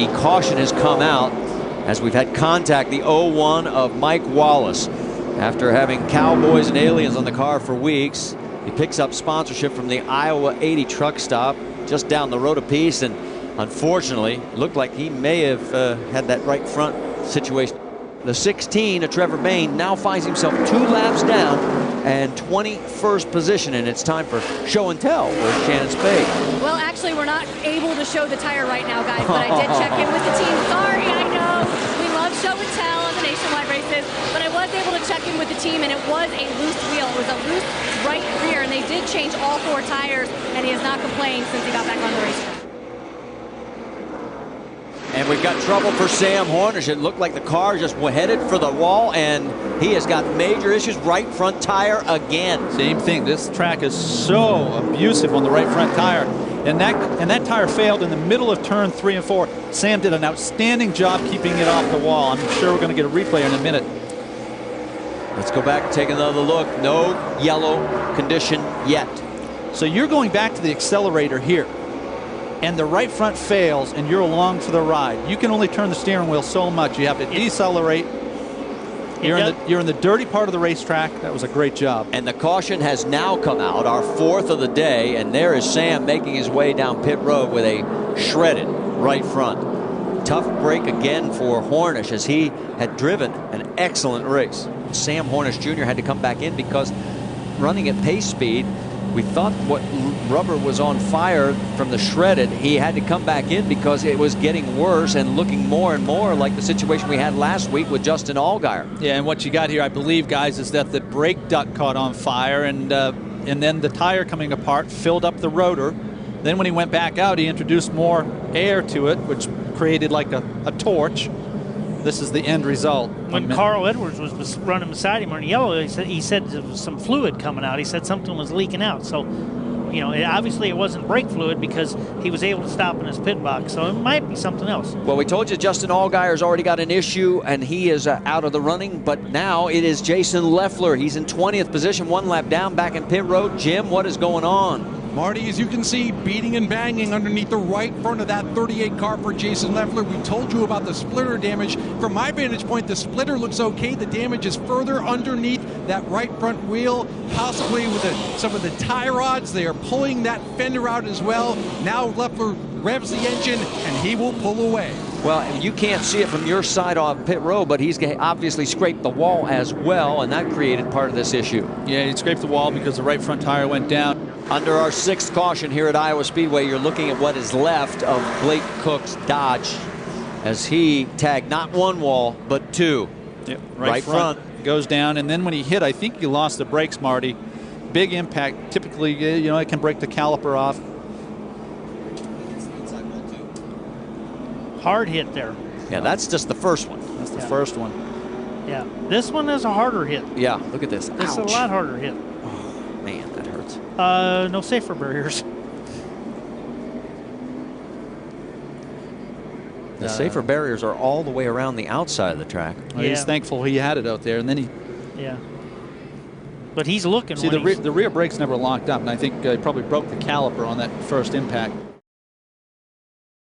the caution has come out as we've had contact. The 0-1 of Mike Wallace. After having cowboys and aliens on the car for weeks, he picks up sponsorship from the Iowa 80 truck stop just down the road a piece, and unfortunately it looked like he may have had that right front situation. The 16 of Trevor Bayne now finds himself 2 laps down and 21st position, and it's time for show and tell with Shannon Spade. Well, actually, we're not able to show the tire right now, guys, but I did check in with the team. Sorry, I know we love show and tell on the nationwide races, but I was able to check in with the team, and it was a loose wheel. It was a loose right rear, and they did change all 4 tires, and he has not complained since he got back on the racetrack. And we've got trouble for Sam Hornish. It looked like the car just headed for the wall, and he has got major issues. Right front tire again. Same thing. This track is so abusive on the right front tire. And that tire failed in the middle of turn 3 and 4. Sam did an outstanding job keeping it off the wall. I'm sure we're going to get a replay in a minute. Let's go back and take another look. No yellow condition yet. So you're going back to the accelerator here, and the right front fails, and you're along for the ride. You can only turn the steering wheel so much. You have to decelerate. You're in the dirty part of the racetrack. That was a great job. And the caution has now come out, our 4th of the day, and there is Sam making his way down pit road with a shredded right front. Tough break again for Hornish, as he had driven an excellent race. Sam Hornish Jr. had to come back in because running at pace speed, we thought what rubber was on fire from the shredded. He had to come back in because it was getting worse and looking more and more like the situation we had last week with Justin Allgaier. Yeah, and what you got here, I believe, guys, is that the brake duct caught on fire, and then the tire coming apart filled up the rotor. Then when he went back out, he introduced more air to it, which created like a torch. This is the end result. When Carl Edwards was running beside him on yellow, he said there was some fluid coming out. He said something was leaking out. So, you know, obviously it wasn't brake fluid because he was able to stop in his pit box. So it might be something else. Well, we told you Justin Allgaier's already got an issue, and he is out of the running. But now it is Jason Leffler. He's in 20th position, 1 lap down, back in pit road. Jim, what is going on? Marty, as you can see, beating and banging underneath the right front of that 38 car for Jason Leffler. We told you about the splitter damage. From my vantage point, the splitter looks okay. The damage is further underneath that right front wheel, possibly with some of the tie rods. They are pulling that fender out as well. Now Leffler revs the engine, and he will pull away. Well, you can't see it from your side on pit road, but he's obviously scraped the wall as well, and that created part of this issue. Yeah, he scraped the wall because the right front tire went down. Under our 6th caution here at Iowa Speedway, you're looking at what is left of Blake Cook's Dodge as he tagged not 1 wall, but 2. Yep, right front goes down, and then when he hit, I think he lost the brakes, Marty. Big impact. Typically, you know, it can break the caliper off. Hard hit there. Yeah, that's just the first one. That's the first one. Yeah, this one is a harder hit. Yeah, look at this. This is a lot harder hit. Oh, man, that hurts. No safer barriers. The safer barriers are all the way around the outside of the track. Well, he's thankful he had it out there, and then he... Yeah. But he's looking. See, the rear brakes never locked up, and I think he probably broke the caliper on that first impact.